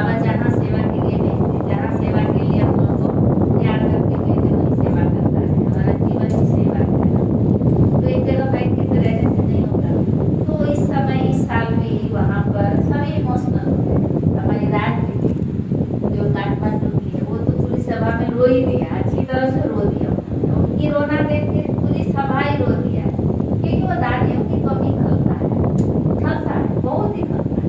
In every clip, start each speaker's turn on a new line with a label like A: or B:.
A: बाबा जहाँ सेवा के लिए भेजते, जहाँ सेवा के लिए हम लोग को तैयार करके भेजते, वही सेवा करता है। हमारा जीवन ही सेवा है। तो एक जगह बैठ के रहने से नहीं होगा। तो इस समय इस साल भी वहाँ पर सभी इमोशनल हो गए। हमारी राज जो काठमांडू की है, वो तो पूरी सभा में रो ही दिया, अच्छी तरह से रो दिया। उनकी रोना देख के पूरी सभा ही रो दिया, क्योंकि वो दादियों की कमी खलता है, बहुत ही खलता है।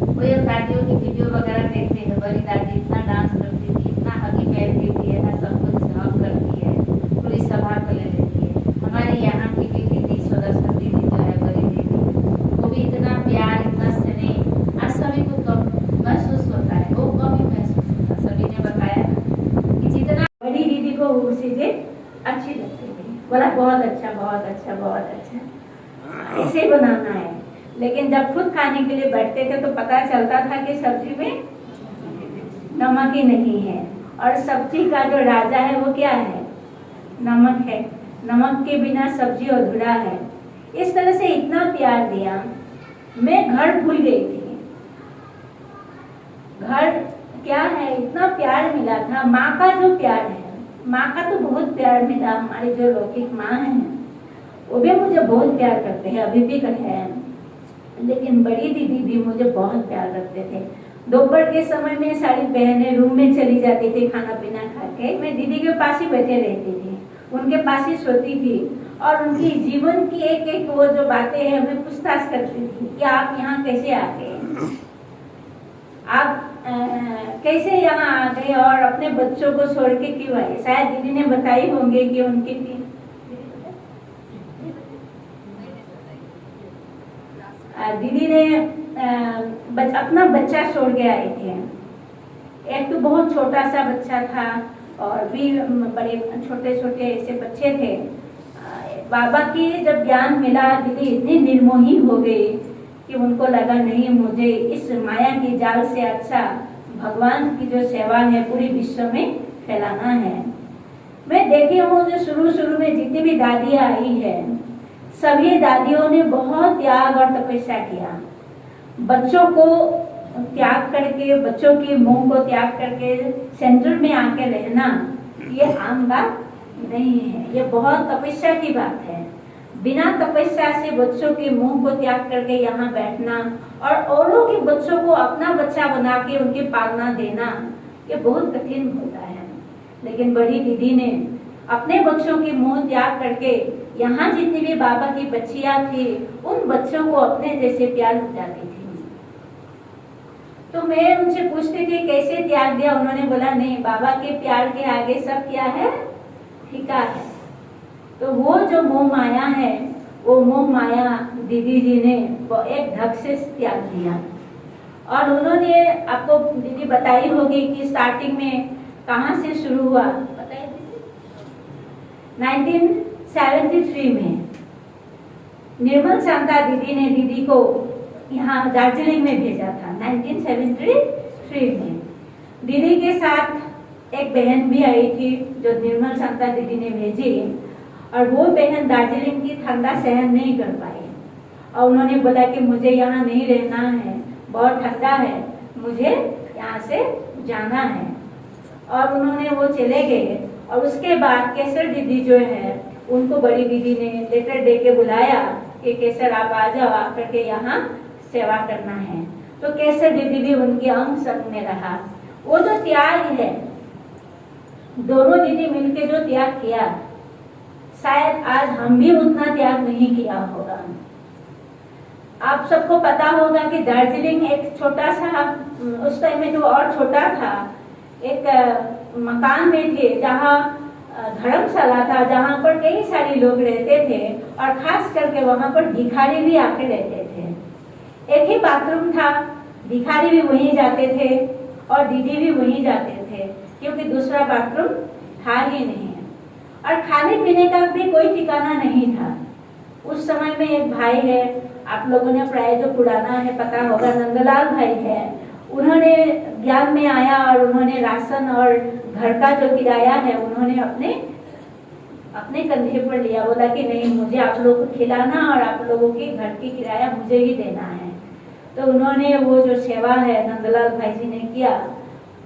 A: वो ये दादियों की वीडियो वगैरह देखते हैं, बड़ी दादी इतना डांस करती थी, इतना हगी पैरती थी, है ना, सब कुछ सहन करती है, पूरी सभा को ले लेती है। हमारे यहाँ की भी दीदी स्वदर्शन दीदी जो है, बड़ी दीदी, वो भी इतना प्यार, इतना स्नेह, आज सभी को कम महसूस होता है, वो कमी महसूस होता है। सभी ने बताया कि जितना
B: बड़ी दीदी को वो चीजें अच्छी लगती थी, बोला बहुत अच्छा बहुत अच्छा बहुत अच्छा, ऐसे बनाना है। लेकिन जब खुद खाने के लिए बैठते थे तो पता चलता था कि सब्जी में नमक ही नहीं है, और सब्जी का जो राजा है वो क्या है, नमक है। नमक के बिना सब्जी अधूरा है। इस तरह से इतना प्यार दिया, मैं घर भूल गई थी। घर क्या है, इतना प्यार मिला था। माँ का जो प्यार है, माँ का तो बहुत प्यार मिला। हमारी जो लौकिक माँ है वो भी मुझे बहुत प्यार करते हैं, अभी भी करते हैं। लेकिन बड़ी दीदी भी मुझे बहुत प्यार करते थे। दोपहर के समय में सारी बहनें रूम में चली जाती थी खाना पीना खा के, मैं दीदी के पास ही बैठे रहती थी, उनके पास ही सोती थी, और उनकी जीवन की एक एक वो जो बातें हैं मैं पूछताछ करती थी कि आप यहाँ कैसे आ गए, आप कैसे यहाँ आ गए, और अपने बच्चों को छोड़ के क्यों आए। शायद दीदी ने बताई होंगे कि उनकी दीदी ने अपना बच्चा छोड़ के आए थे। एक तो बहुत छोटा सा बच्चा था, और भी बड़े छोटे छोटे ऐसे बच्चे थे। बाबा की जब ज्ञान मिला, दीदी इतनी निर्मोही हो गई कि उनको लगा नहीं, मुझे इस माया की जाल से अच्छा भगवान की जो सेवा है पूरे विश्व में फैलाना है। मैं देखी हूँ जो शुरू में जितनी भी दादियाँ आई है, सभी दादियों ने बहुत त्याग और तपस्या किया। बच्चों को त्याग करके, बच्चों की मुंह को त्याग करके सेंटर में आके रहना, ये आम बात नहीं है, ये बहुत तपस्या की बात है। बिना तपस्या से बच्चों के मुंह को त्याग करके यहाँ बैठना और औरों के बच्चों को अपना बच्चा बना के उनकी पालना देना, ये बहुत कठिन होता है। लेकिन बड़ी दीदी ने अपने बच्चों के मुंह त्याग करके यहाँ जितनी भी बाबा की बच्चियां थी, उन बच्चों को अपने जैसे प्यार जाती थी। तो मैं उनसे पूछती थी कैसे त्याग दिया, उन्होंने बोला नहीं, बाबा के प्यार के आगे सब क्या है, फीका है। तो वो जो मोह माया है, वो मोह माया दीदी जी ने एक ढंग से त्याग दिया। और उन्होंने आपको दीदी बताई होगी कि स्टार्टिंग में कहाँ से शुरू हुआ, बताइए दीदी। 1973 में निर्मल शांता दीदी ने दीदी को यहाँ दार्जिलिंग में भेजा था। 1973 में दीदी के साथ एक बहन भी आई थी जो निर्मल शांता दीदी ने भेजी, और वो बहन दार्जिलिंग की ठंडा सहन नहीं कर पाई, और उन्होंने बोला कि मुझे यहाँ नहीं रहना है, बहुत ठंडा है, मुझे यहाँ से जाना है। और उन्होंने वो चले गए। और उसके बाद केसर दीदी जो है, उनको बड़ी दीदी ने लेटर दे के बुलाया कि केसर आप आ जाओ, आकर के यहाँ सेवा करना है। तो केसर दीदी भी उनके अंग संग में रहा। वो जो त्याग है, दोनों दीदी मिलके जो त्याग किया, शायद आज हम भी उतना त्याग नहीं किया होगा। आप सबको पता होगा कि दार्जिलिंग एक छोटा सा, उस टाइम में जो और छोटा था, एक मकान में थे जहाँ धर्मशाला था, जहाँ पर कई सारे लोग रहते थे, और खास करके वहाँ पर भिखारी भी आके रहते थे। एक ही बाथरूम था, भिखारी भी वहीं जाते थे और दीदी भी वहीं जाते थे, क्योंकि दूसरा बाथरूम था ही नहीं। और खाने पीने का भी कोई ठिकाना नहीं था। उस समय में एक भाई है, आप लोगों ने प्राय जो पुराना है पता होगा, नंदलाल भाई है, उन्होंने ज्ञान में आया और उन्होंने राशन और घर का जो किराया है उन्होंने अपने कंधे पर लिया। बोला कि नहीं, मुझे आप लोगों को खिलाना और आप लोगों के घर की किराया मुझे ही देना है। तो उन्होंने वो जो सेवा है नंदलाल भाई जी ने किया,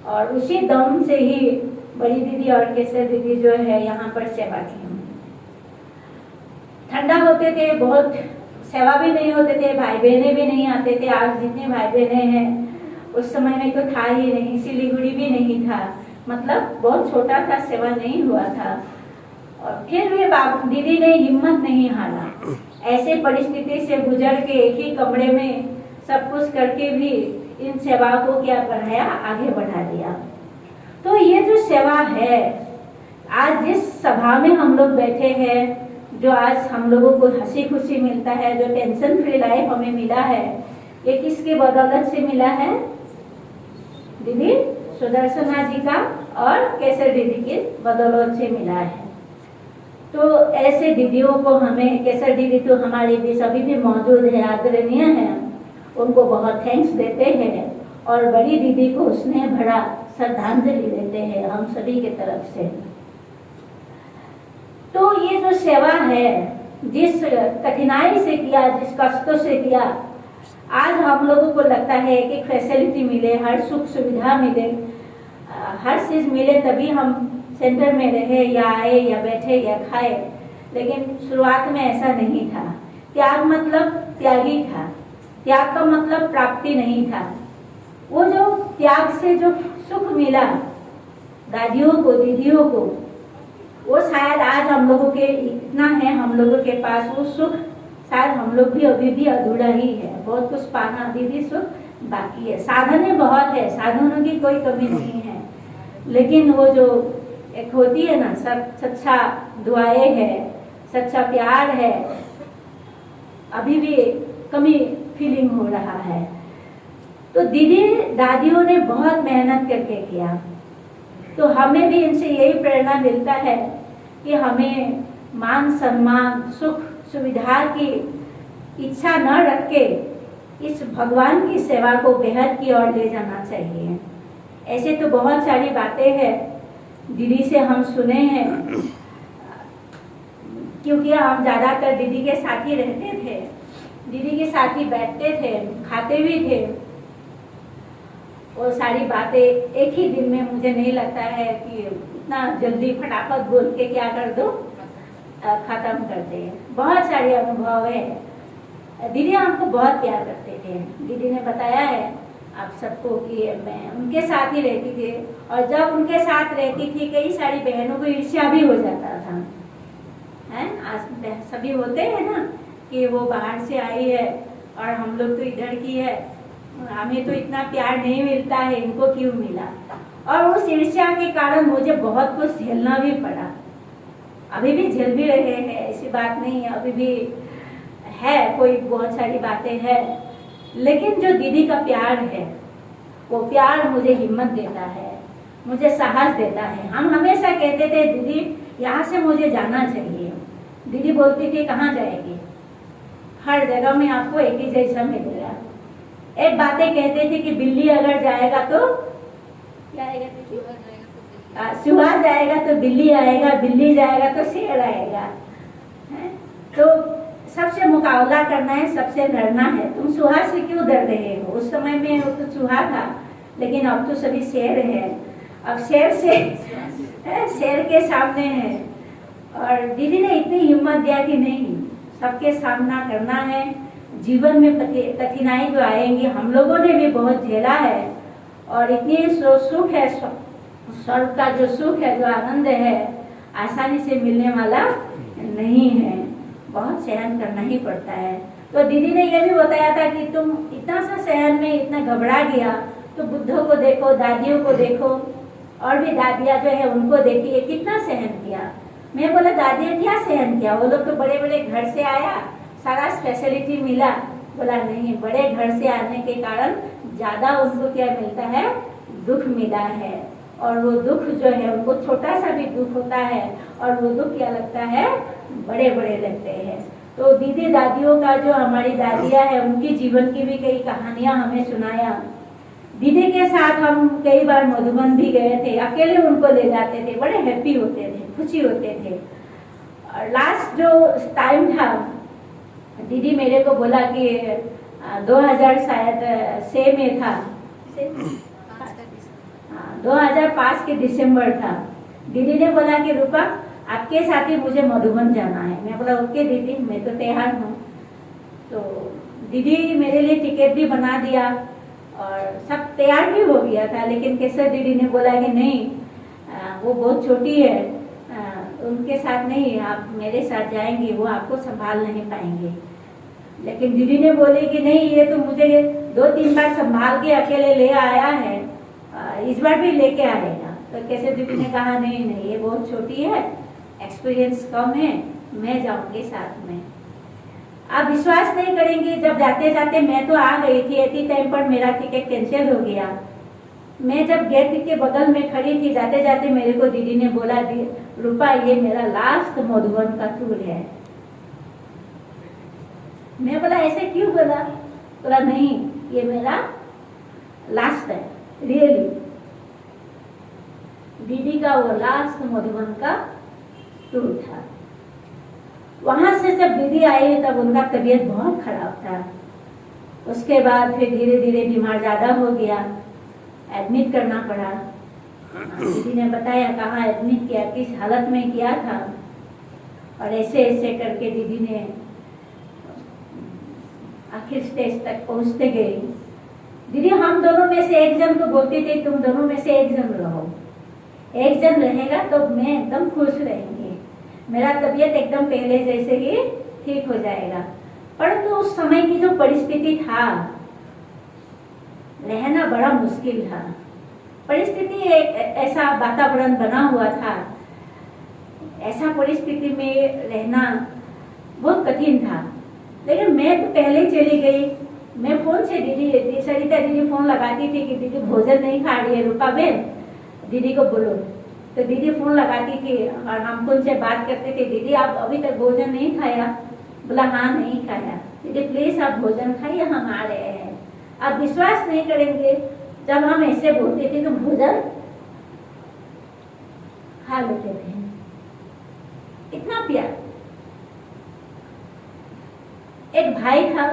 B: और उसी दम से ही बड़ी दीदी और केसर दीदी जो है यहाँ पर सेवा की। ठंडा होते थे, बहुत सेवा भी नहीं होते थे, भाई बहने भी नहीं आते थे। आज जितने भाई बहने हैं उस समय में तो था ही नहीं, सिलीगुड़ी भी नहीं था, मतलब बहुत छोटा था, सेवा नहीं हुआ था। और फिर भी दीदी ने हिम्मत नहीं हारा, ऐसे परिस्थिति से गुजर के एक ही कमरे में सब कुछ करके भी इन सेवा को क्या बढ़ाया, आगे बढ़ा दिया। तो ये जो सेवा है, आज जिस सभा में हम लोग बैठे हैं, जो आज हम लोगों को हंसी खुशी मिलता है, जो टेंशन फ्री लाइफ हमें मिला है, ये किसके बदौलत से मिला है? दीदी सुदर्शना जी का और केसर दीदी की बदौलत से मिला है। तो ऐसे दीदियों को हमें, केसर दीदी तो हमारे बीच अभी भी मौजूद है, आदरणीय है, उनको बहुत थैंक्स देते हैं, और बड़ी दीदी को स्नेह भरा श्रद्धांजलि देते हैं हम सभी के तरफ से। तो ये जो सेवा है, जिस कठिनाई से किया, जिस कष्टों से किया, आज हम लोगों को लगता है कि फैसिलिटी मिले, हर सुख सुविधा मिले, हर चीज मिले तभी हम सेंटर में रहे या आए या बैठे या खाए। लेकिन शुरुआत में ऐसा नहीं था। त्याग मतलब त्यागी था, त्याग का मतलब प्राप्ति नहीं था। वो जो त्याग से जो सुख मिला दादियों को, दीदियों को, वो शायद आज हम लोगों के इतना है, हम लोगों के पास वो सुख शायद हम लोग भी अभी भी अधूरा ही है, बहुत कुछ पाना अभी भी सुख बाकी है। साधनें बहुत है, साधनों की कोई कमी नहीं है, लेकिन वो जो एक होती है ना, सच्चा दुआएं है, सच्चा प्यार है, अभी भी कमी फीलिंग हो रहा है। तो दीदी दादियों ने बहुत मेहनत करके किया, तो हमें भी इनसे यही प्रेरणा मिलता है कि हमें मान सम्मान सुख सुविधा की इच्छा न रख के इस भगवान की सेवा को बेहद की ओर ले जाना चाहिए। ऐसे तो बहुत सारी बातें हैं दीदी से हम सुने हैं, क्योंकि हम ज्यादातर दीदी के साथ ही रहते थे, दीदी के साथ ही बैठते थे, खाते भी थे। वो सारी बातें एक ही दिन में, मुझे नहीं लगता है कि इतना जल्दी फटाफट बोल के क्या कर दो, खत्म कर दे। बहुत सारे अनुभव है। दीदी हमको बहुत प्यार करते थे। दीदी ने बताया है आप सबको कि मैं उनके साथ ही रहती थी, और जब उनके साथ रहती थी कई सारी बहनों को ईर्ष्या भी हो जाता था, हैं? आज सभी होते हैं ना कि वो बाहर से आई है और हम लोग तो इधर की है, हमें तो इतना प्यार नहीं मिलता है, इनको क्यों मिला। और उस ईर्ष्या के कारण मुझे बहुत कुछ झेलना भी पड़ा, अभी भी झेल भी रहे हैं, ऐसी बात नहीं है, अभी भी है, कोई बहुत सारी बातें हैं। लेकिन जो दीदी का प्यार है, वो प्यार मुझे हिम्मत देता है, मुझे साहस देता है। हम हमेशा कहते थे दीदी यहाँ से मुझे जाना चाहिए, दीदी बोलती थी कहाँ जाएगी, हर जगह में आपको एक ही जैसा मिलेगा। एक बातें कहते थे कि बिल्ली अगर जाएगा तो क्या आएगा, चूहा जाएगा तो बिल्ली आएगा, बिल्ली जाएगा तो शेर आएगा, है? तो सबसे मुकाबला करना है, सबसे लड़ना है। तुम चूहा से क्यों डर रहे हो? उस समय में वो तो चूहा था, लेकिन अब तो सभी शेर है। अब शेर से शेर के सामने है। और दीदी ने इतनी हिम्मत दिया कि नहीं, सबके सामना करना है। जीवन में कठिनाई जो आएंगी, हम लोगों ने भी बहुत झेला है, और इतनी सुख है, स्वर्ग का जो सुख है, जो आनंद है, आसानी से मिलने वाला नहीं है, बहुत सहन करना ही पड़ता है। तो दीदी ने यह भी बताया था कि तुम इतना सा सहन में इतना घबरा गया, तो बुद्धों को देखो, दादियों को देखो, और भी दादियाँ जो है उनको देखिए कितना सहन किया। मैं बोला दादी क्या सहन किया, वो लोग तो बड़े बड़े घर से आया, सारा फैसिलिटी मिला। बोला नहीं, बड़े घर से आने के कारण ज्यादा उनको क्या मिलता है, दुख मिला है। और वो दुख जो है, उनको छोटा सा भी दुख होता है, और वो दुख क्या लगता है, बड़े बड़े लगते हैं। तो दीदी दादियों का, जो हमारी दादियाँ है, उनकी जीवन की भी कई कहानियां हमें सुनाया। दीदी के साथ हम कई बार मधुबन भी गए थे, अकेले उनको ले जाते थे, बड़े हैप्पी होते थे, खुशी होते थे। और लास्ट जो टाइम था, दीदी मेरे को बोला कि 2000 शायद से में था, 2005 के दिसंबर था। दीदी ने बोला कि रूपा आपके साथ ही मुझे मधुबन जाना है। मैं बोला ओके दीदी, मैं तो तैयार हूँ। तो दीदी मेरे लिए टिकट भी बना दिया और सब तैयार भी हो गया था, लेकिन केसर दीदी ने बोला कि नहीं, वो बहुत छोटी है, उनके साथ नहीं, आप मेरे साथ जाएंगे, वो आपको संभाल नहीं पाएंगे। लेकिन दीदी ने बोली कि नहीं, ये तो मुझे 2-3 बार संभाल के अकेले ले आया है, इस बार भी लेके आएगा। तो केसर दीदी ने कहा नहीं नहीं, ये बहुत छोटी है, एक्सपीरियंस कम है, मैं जाऊंगी साथ में। आप विश्वास नहीं करेंगे, जब जाते जाते मैं तो आ गई थी, इतनी टाइम पर मेरा टिकट कैंसिल हो गया। मैं जब गेट के बगल में खड़ी थी, जाते जाते मेरे को दीदी ने बोला, रूपा ये मेरा लास्ट मधुबन का टूर है। मैं बोला ऐसे क्यों बोला? बोला नहीं, ये मेरा लास्ट है, रियली। दीदी का वो लास्ट मधुबन का टूर था। वहां से जब दीदी आई तब उनका तबीयत बहुत खराब था। उसके बाद फिर धीरे धीरे बीमार ज्यादा हो गया, एडमिट करना पड़ा। दीदी ने बताया कहाँ एडमिट किया, किस हालत में किया था, और ऐसे ऐसे करके दीदी ने आखिर स्टेज तक पहुंचते गई। दीदी हम दोनों में से एक जन को बोलती थी, तुम दोनों में से एक जन रहो, एक जन रहेगा तो मैं एकदम खुश रहेंगे, मेरा तबीयत एकदम पहले जैसे ही ठीक हो जाएगा। परंतु उस समय की जो परिस्थिति था, रहना बड़ा मुश्किल था। परिस्थिति ऐसा वातावरण बना हुआ था, ऐसा परिस्थिति में रहना बहुत कठिन था। लेकिन मैं तो पहले चली गई। मैं फोन से दीदी सरिता दीदी फोन लगाती थी कि दीदी भोजन नहीं खा रही है, रूपा बहन दीदी को बोलो। तो दीदी फोन लगाती थी और हम उनसे बात करते थे, दीदी आप अभी तक भोजन नहीं खाया? बोला हाँ नहीं खाया। दीदी प्लीज आप भोजन खाइए, हम आ रहे हैं। आप विश्वास नहीं करेंगे, जब हम ऐसे बोलते थे तो भोजन खा लेते थे, इतना प्यार। एक भाई था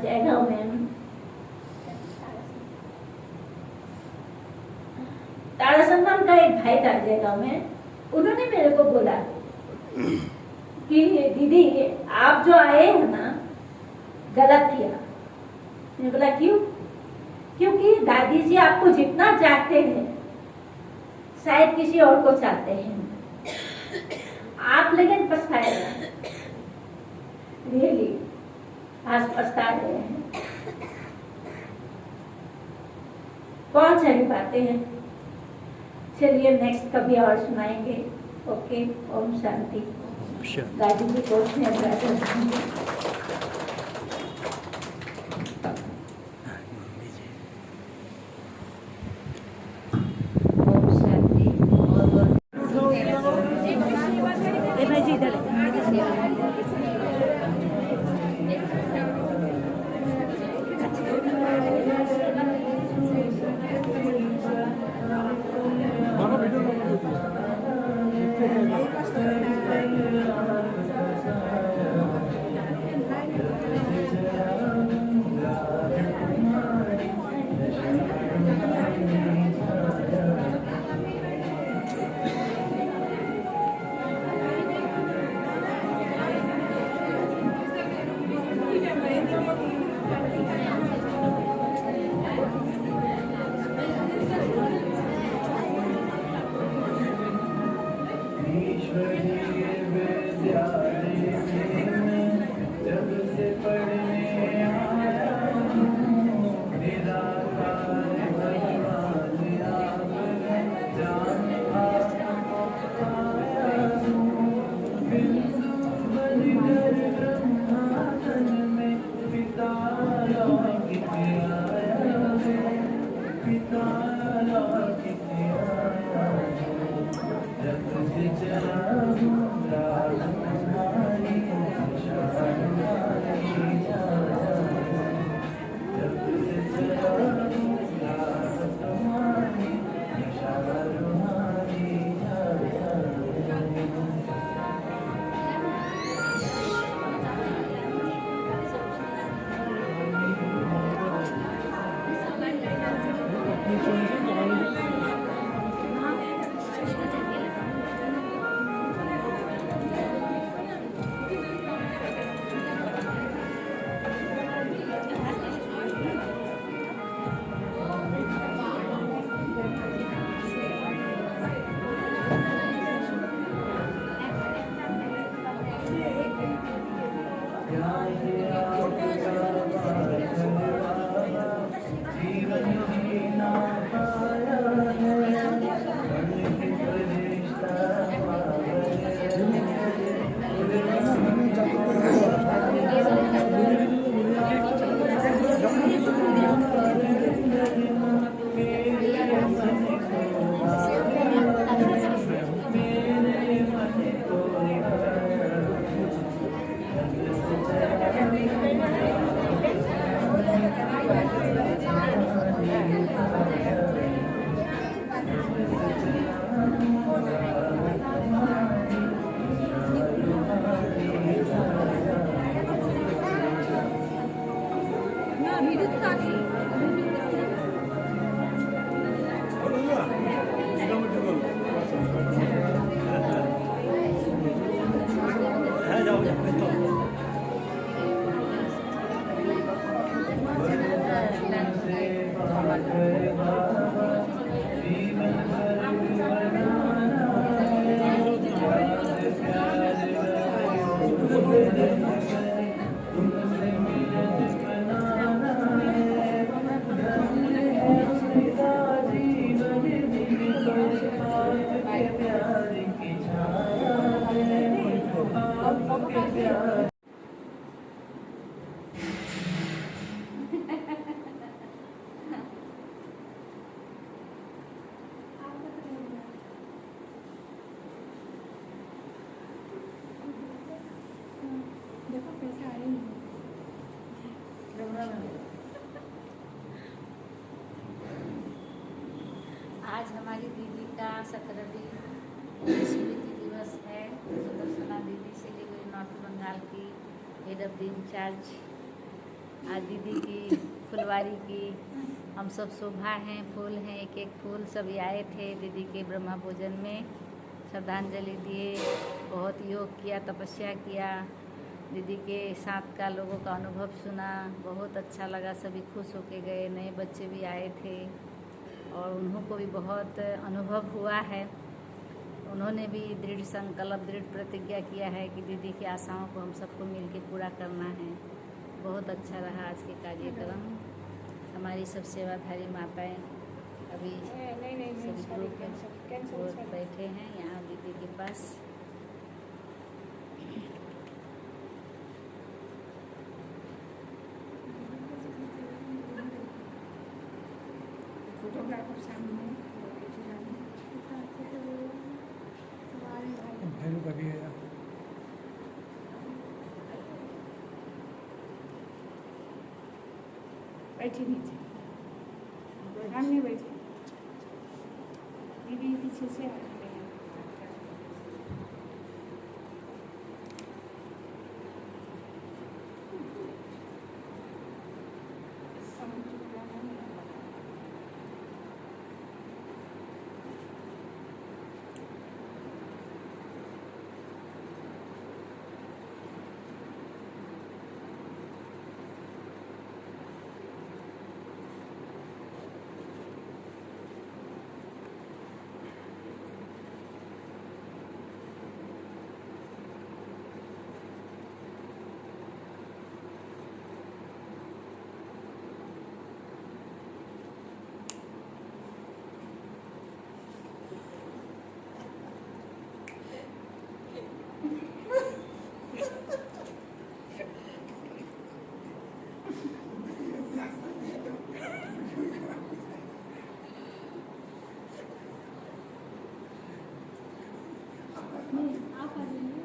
B: जयगांव में, तारासंगम का एक भाई था जयगांव में। उन्होंने मेरे को बोला कि दीदी आप जो आए हैं ना, गलत किया। मैंने बोला क्यों? क्योंकि दादी जी आपको जितना चाहते हैं शायद किसी और को चाहते हैं, आप लेकिन पछताएगा, रियली आज पछता रहे हैं। कौन सारी बातें हैं, चलिए नेक्स्ट कभी और सुनाएंगे। ओके, ओम शांति। दादी जी को
A: आज हमारी दीदी का 17वीं स्मृति दिवस है। सुदर्शना दीदी सिलीगुड़ी नॉर्थ बंगाल की हेड ऑफ द इंचार्ज। आज दीदी की फुलवारी की हम सब शोभा हैं, फूल हैं, एक एक फूल सभी आए थे दीदी के ब्रह्मा भोजन में, श्रद्धांजलि दिए, बहुत योग किया, तपस्या किया, दीदी के साथ का लोगों का अनुभव सुना, बहुत अच्छा लगा, सभी खुश होके गए, नए बच्चे भी आए थे और उन्हों को भी बहुत अनुभव हुआ है। उन्होंने भी दृढ़ संकल्प, दृढ़ प्रतिज्ञा किया है कि दीदी की आशाओं को हम सबको मिलकर पूरा करना है। बहुत अच्छा रहा आज के कार्यक्रम। हमारी सब सेवाधारी माताएं अभी सभी ग्रुप में बैठे हैं यहाँ दीदी के पास।
B: फोटोग्राफर सामने
C: भैरू का भी है।
B: बैठी नीचे, सामने बैठी दीदी पीछे से हट रहे हैं। आप आ जाइए।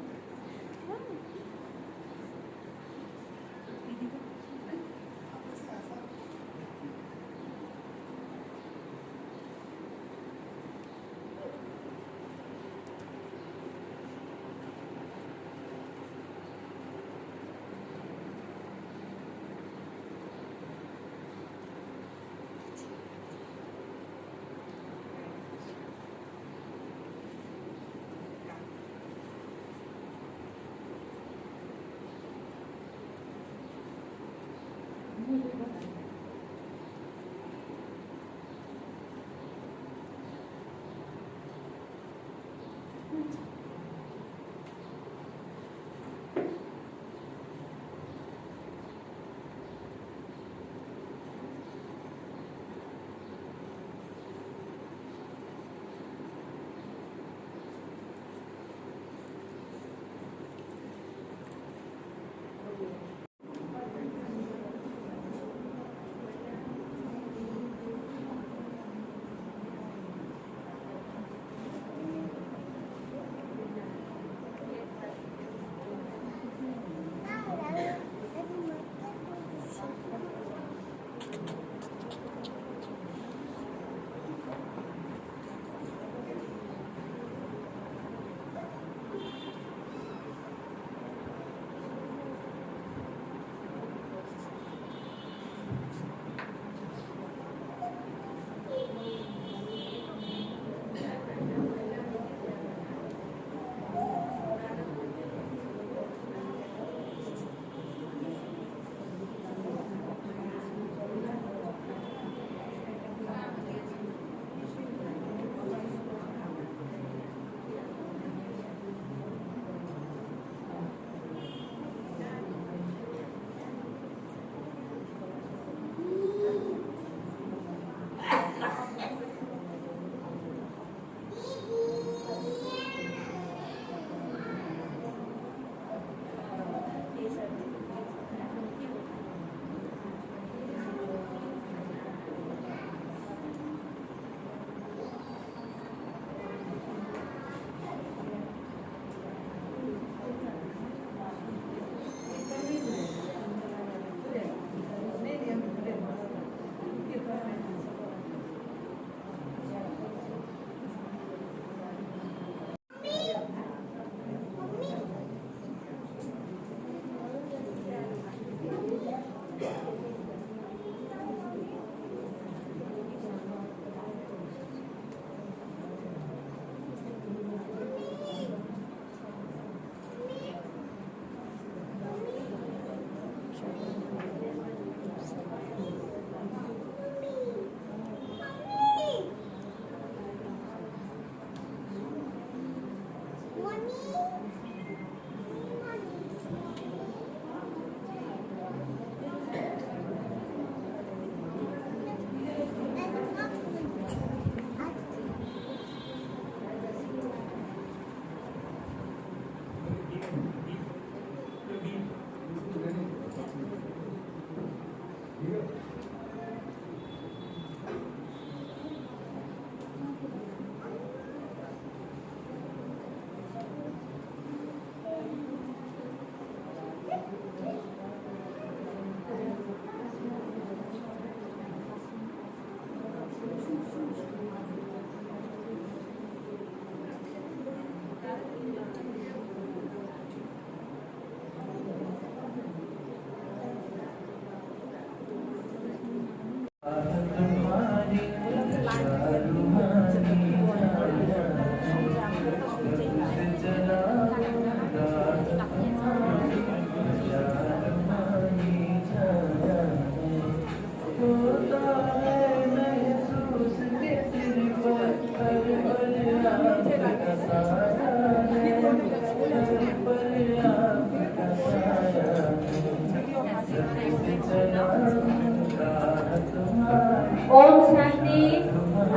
B: ओम शांति।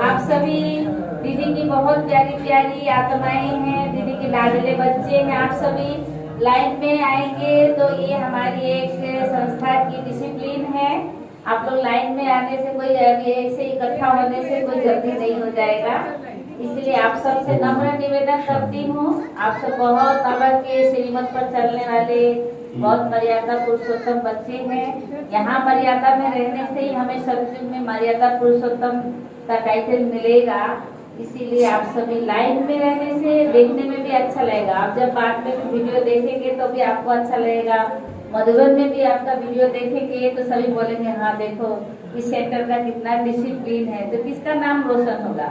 B: आप सभी दीदी की बहुत प्यारी प्यारी आत्माएं हैं, दीदी के लाडले बच्चे हैं। आप सभी लाइन में आएंगे तो ये हमारी एक संस्था की डिसिप्लिन है। आप लोग लाइन में आने से कोई एक से इकट्ठा होने से कोई गलती नहीं हो जाएगा, इसलिए आप सबसे नम्र निवेदन करती हूँ। आप सब बहुत बाबा के श्रीमत पर चलने वाले बहुत मर्यादा पुरुषोत्तम बच्चे हैं। यहाँ मर्यादा में रहने से ही हमें सत्युग में मर्यादा पुरुषोत्तम का टाइटल मिलेगा। इसीलिए आप सभी लाइन में रहने से देखने में भी अच्छा लगेगा। आप जब बाद में भी वीडियो देखेंगे तो भी आपको अच्छा लगेगा। मधुबन में भी आपका वीडियो देखेंगे तो सभी बोलेंगे हाँ देखो इस सेंटर का कितना डिसिप्लिन है। तो किसका नाम रोशन होगा?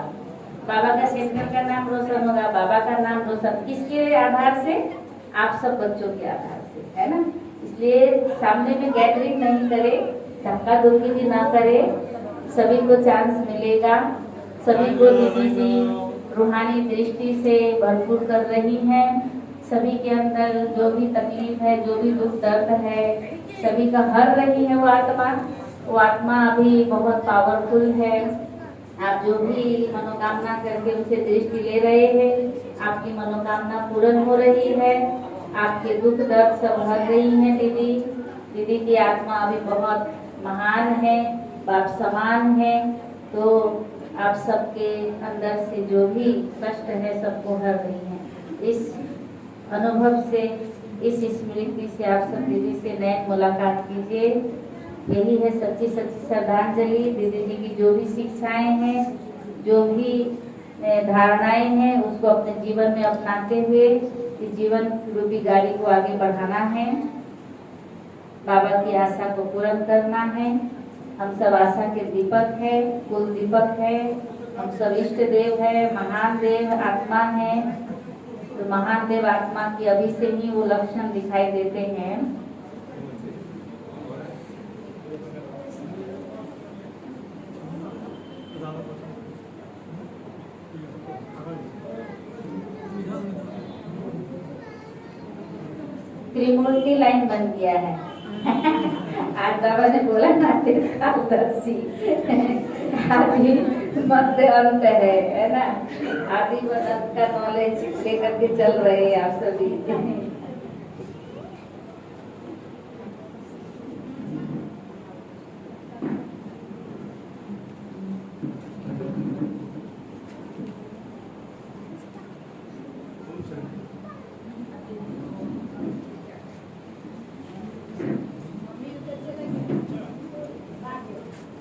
B: बाबा का सेंटर का नाम रोशन होगा। बाबा का नाम रोशन किसके आधार से? आप सब बच्चों के आधार से, है ना। इसलिए सामने में गैदरिंग नहीं करे, धक्का धुक्की भी ना करे, सभी को चांस मिलेगा। सभी को दीदी जी रूहानी दृष्टि से भरपूर कर रही हैं। सभी के अंदर जो भी तकलीफ है, जो भी दुख दर्द है, सभी का हर रही है वो आत्मा अभी बहुत पावरफुल है। आप जो भी मनोकामना करके उनसे दृष्टि ले रहे हैं, आपकी मनोकामना पूर्ण हो रही है। आपके दुख दर्द सब हर रही है। दीदी की आत्मा अभी बहुत महान है, बाप समान है। तो आप सबके अंदर से जो भी कष्ट है सबको हर रही है। इस अनुभव से, इस स्मृति से आप सब दीदी से नए मुलाकात कीजिए। यही है सच्ची सच्ची श्रद्धांजलि। दीदी जी की जो भी शिक्षाएं हैं, जो भी धारणाएं हैं, उसको अपने जीवन में अपनाते हुए इस जीवन रूपी गाड़ी को आगे बढ़ाना है। बाबा की आशा को पूर्ण करना है। हम सब आशा के दीपक है, कुल दीपक है। हम सब इष्ट देव है, महान देव आत्मा है। तो महान देव आत्मा की अभी से ही वो लक्षण दिखाई देते हैं। त्रिमूर्ति लाइन बन गया है। आज बाबा ने बोला ना दर्शी आदि मध्य अंत है ना। आदि मध्य का नॉलेज लेकर के चल रहे हैं आप सभी।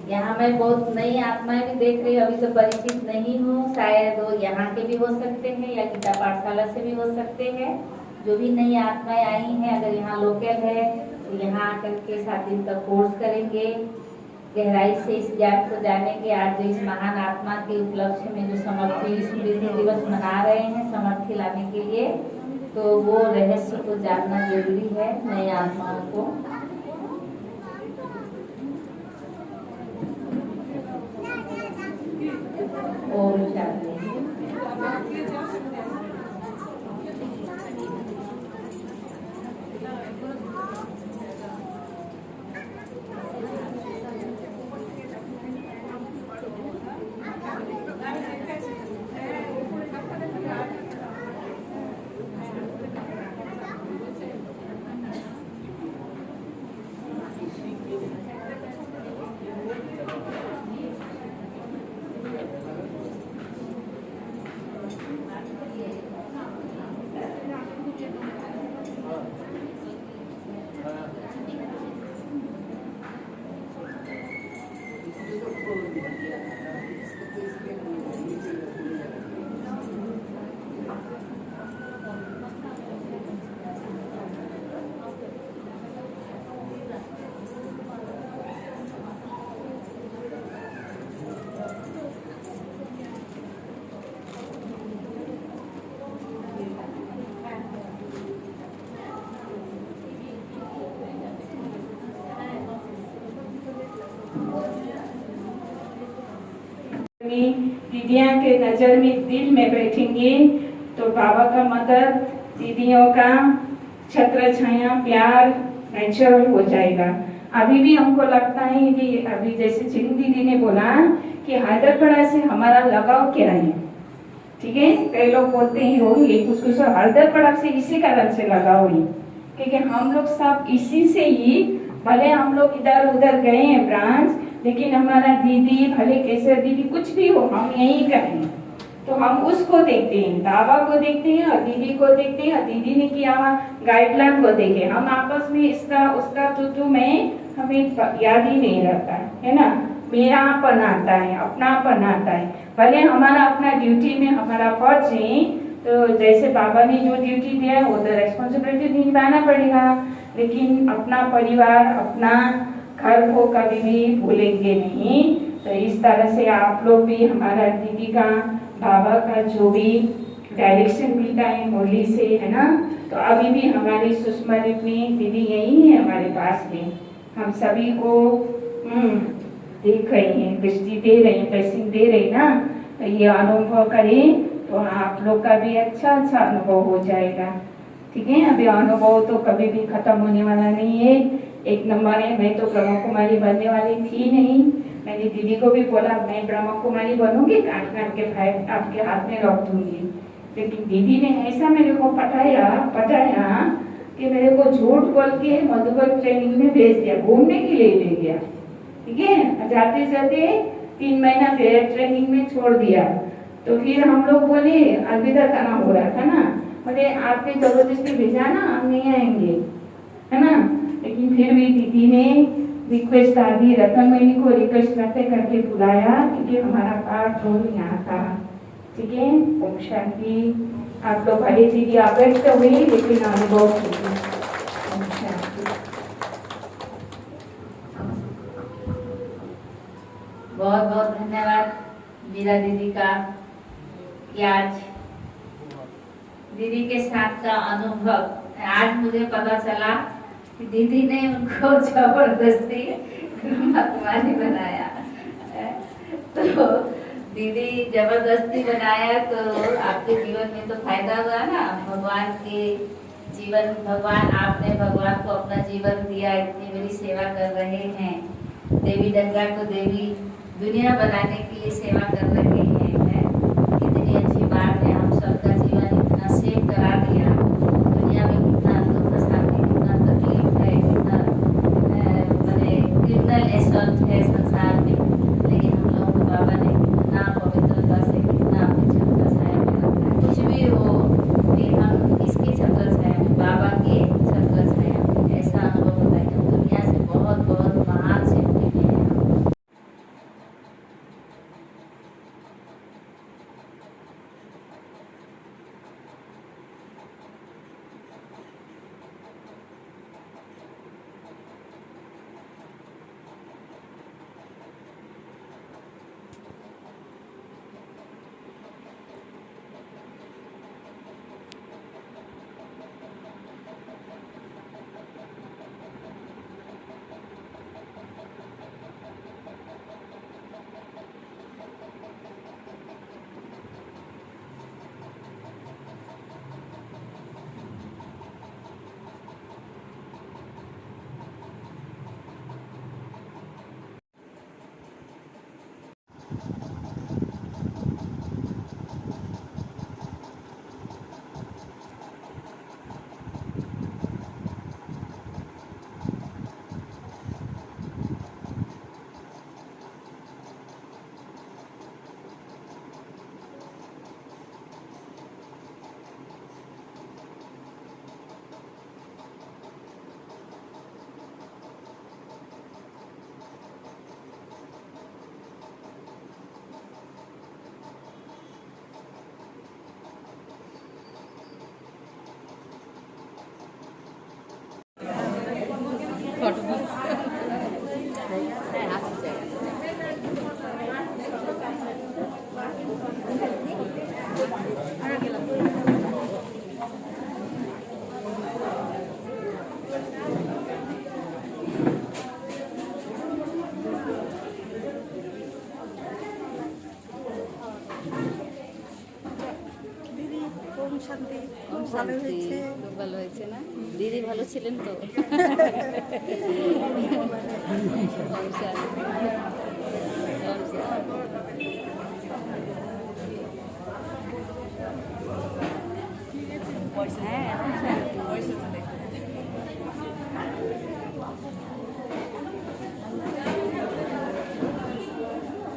B: यहाँ मैं बहुत नई आत्माएं भी देख रही हूँ, अभी तो परिचित नहीं हूँ। शायद वो यहाँ के भी हो सकते हैं या गीता पाठशाला से भी हो सकते हैं। जो भी नई आत्माएं आई हैं, अगर यहाँ लोकल है तो यहाँ आकर के 7 दिन का कोर्स करेंगे, गहराई से इस ज्ञान को जानेंगे। आज जो इस महान आत्मा के उपलक्ष्य में जो समर्थी स्मृति दिवस मना रहे हैं, समर्थी लाने के लिए, तो वो रहस्य को जानना जरूरी है नई आत्माओं को। ओम शांति।
C: दीदियाँ के नज़र में दिल में बैठेंगे तो बाबा का मदद, दीदियों का छत्र छाया प्यार नेचुरल हो जाएगा। अभी भी हमको लगता है कि अभी जैसे चिंग दीदी ने बोला कि हैदरपड़ा से हमारा लगाव क्या है, ठीक है। कई लोग बोलते ही होंगे कुछ कुछ हैदरपड़ा से इसी कारण से लगाव है क्योंकि हम लोग सब इसी से ही, भले हम लोग इधर उधर गए हैं ब्रांच, लेकिन हमारा दीदी भले कैसे दीदी कुछ भी हो हम यहीं का हैं, तो हम उसको देखते हैं, बाबा को देखते हैं और दीदी को देखते हैं, और दीदी ने किया गाइडलाइन को देखे, हम आपस में इसका उसका तू में हमें याद ही नहीं रहता है ना। मेरापन आता है, अपनापन आता है, भले हमारा अपना ड्यूटी में हमारा फर्ज है, तो जैसे बाबा ने जो ड्यूटी दिया है वो तो रेस्पॉन्सिबिलिटी निभाना पड़ेगा, लेकिन अपना परिवार अपना घर को कभी भी भूलेंगे नहीं। तो इस तरह से आप लोग भी हमारा दीदी का बाबा का जो भी डायरेक्शन मिलता है मुरली से, है ना। तो अभी भी हमारी सुषमा में दीदी यही है हमारे पास में, हम सभी को देख रहे हैं, दृष्टि दे रहे हैं, ब्लेसिंग दे रहे हैं ना। तो ये अनुभव करें तो आप लोग का भी अच्छा अनुभव हो जाएगा, ठीक है। अभी अनुभव तो कभी भी खत्म होने वाला नहीं है, एक नंबर है। मैं तो ब्रह्म कुमारी बनने वाली थी नहीं, मैंने दीदी को भी बोला मैं ब्रह्म कुमारी बनूंगी, काट के फाइल आपके हाथ में रख दूंगी, लेकिन दीदी ने ऐसा मेरे को पटाया कि मेरे को झूठ बोल के मधुकर ट्रेनिंग में भेज दिया, घूमने के लिए ले गया, ठीक है। जाते जाते 3 महीना ट्रेनिंग में छोड़ दिया, तो फिर हम लोग बोले अलविदा करना हो रहा था ना, बोले आपने जबरदस्ती भेजा ना, हम नहीं आएंगे, है ना। लेकिन फिर भी दीदी ने रिक्वेस्ट आदि रतनमणि को रिक्वेस्ट करके बुलाया क्योंकि हमारा पार्ट रोल यहाँ था, ठीक है। ओम शांति। आप लोग भले दीदी अव्यक्त हुई लेकिन अनुभव कीजिए। ओम शांति।
A: बहुत बहुत धन्यवाद मीरा दीदी का कि आज दीदी के साथ का अनुभव आज मुझे पता चला कि दीदी ने उनको जबरदस्ती कुमारी बनाया। तो दीदी जबरदस्ती बनाया तो आपके जीवन में तो फायदा हुआ ना, भगवान के जीवन, भगवान आपने भगवान को अपना जीवन दिया, इतनी बड़ी सेवा कर रहे हैं, देवी गंगा को देवी दुनिया बनाने के लिए सेवा कर रहे हैं, कितनी अच्छी बात है। हम सबका जीवन इतना सेव करा दिया, दुनिया में कितना दुख शांति, कितना तकलीफ है, कितना मैंने क्रिमिनल एसॉल्ट है संसार में, लेकिन हम लोगों को बाबा ने कितना पवित्रता से, कितना अपने छत्र छाया में रखा। कुछ भी हो कि हम किसकी छत्र छाया में, बाबा के छत्र छाया में, ऐसा अनुभव होता है कि हम दुनिया से बहुत बहुत महान सेफ्टी में है।
D: শান্তি
E: ওম
D: খুব ভালো
E: শান্তি
D: হয়েছে।
E: খুব ভালো হয়েছে না দিদি ভালো ছিলেন তো ওম শান্তি ওম শান্তি হ্যাঁ ওম শান্তি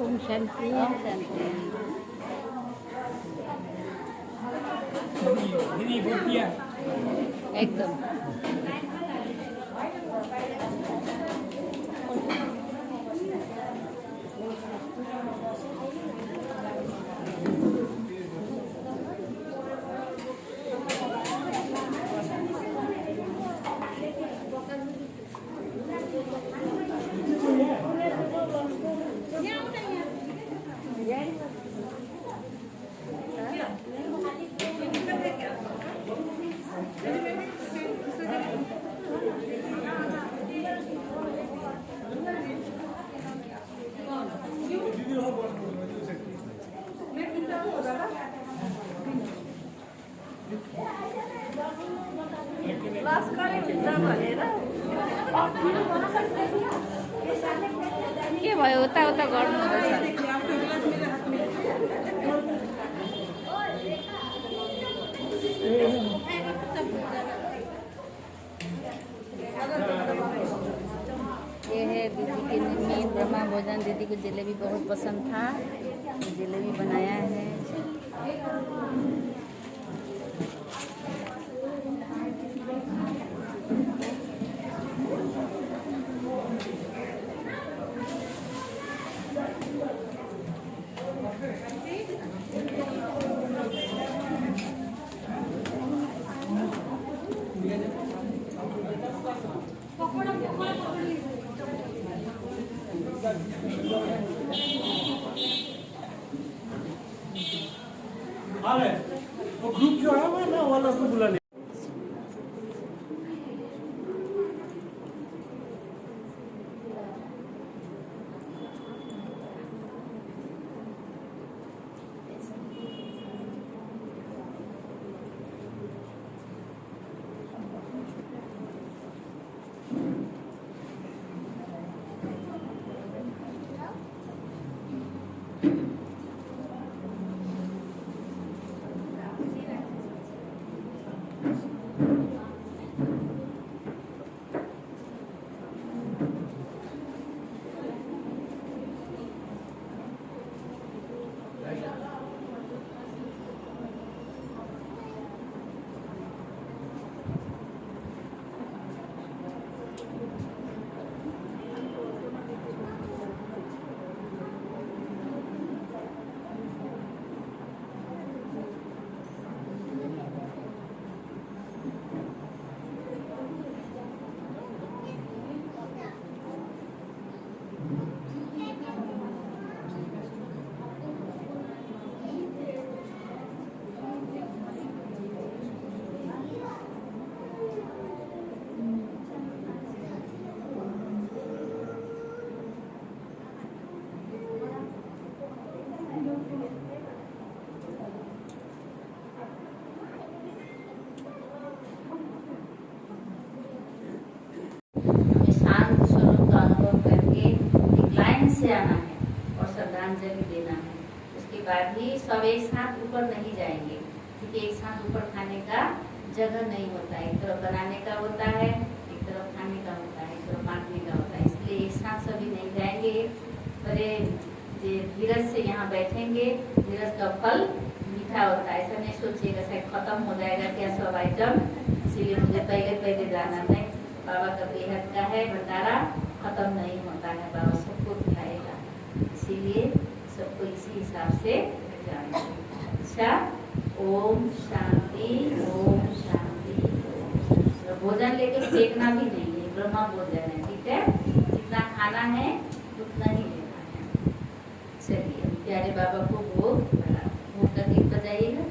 D: ওম শান্তি।
E: ওম শান্তি একদম के भयो उता उता गर्नु हुँदैछ ये है दीदी की निमित ब्रह्मा भोजन। दीदी को जलेबी बहुत पसंद था, जलेबी बनाया है।
F: अरे वो ग्रुप जो है मैं ना वाला को बुला ले।
A: शांत स्वरूप का अनुभव करके एक लाइन से आना है और श्रद्धांजलि देना है। उसके बाद ही सब एक साथ ऊपर नहीं जाएंगे, क्योंकि एक साथ ऊपर खाने का जगह नहीं होता है। एक तरफ बनाने का होता है, एक तरफ खाने का होता है, एक तरफ बांटने का होता है। इसलिए एक साथ सभी नहीं जाएंगे। पहले धीरज से यहाँ बैठेंगे। धीरज का फल मीठा होता है। ऐसा नहीं सोचिएगा शायद खत्म हो जाएगा क्या सब आइटम, इसीलिए मुझे पहले जाना नहीं। बाबा का बेहद का है भंडारा, खत्म नहीं होता है। बाबा सबको खिलाएगा, इसीलिए सबको इसी हिसाब से जाना है। अच्छा, ओम शांति, ओम शांति, ओम शांति। तो भोजन लेकर फेंकना भी नहीं है, ब्रह्मा भोजन है, ठीक है। जितना खाना है उतना ही लेना है। चलिए प्यारे बाबा को भोग का गीत बजाइएगा।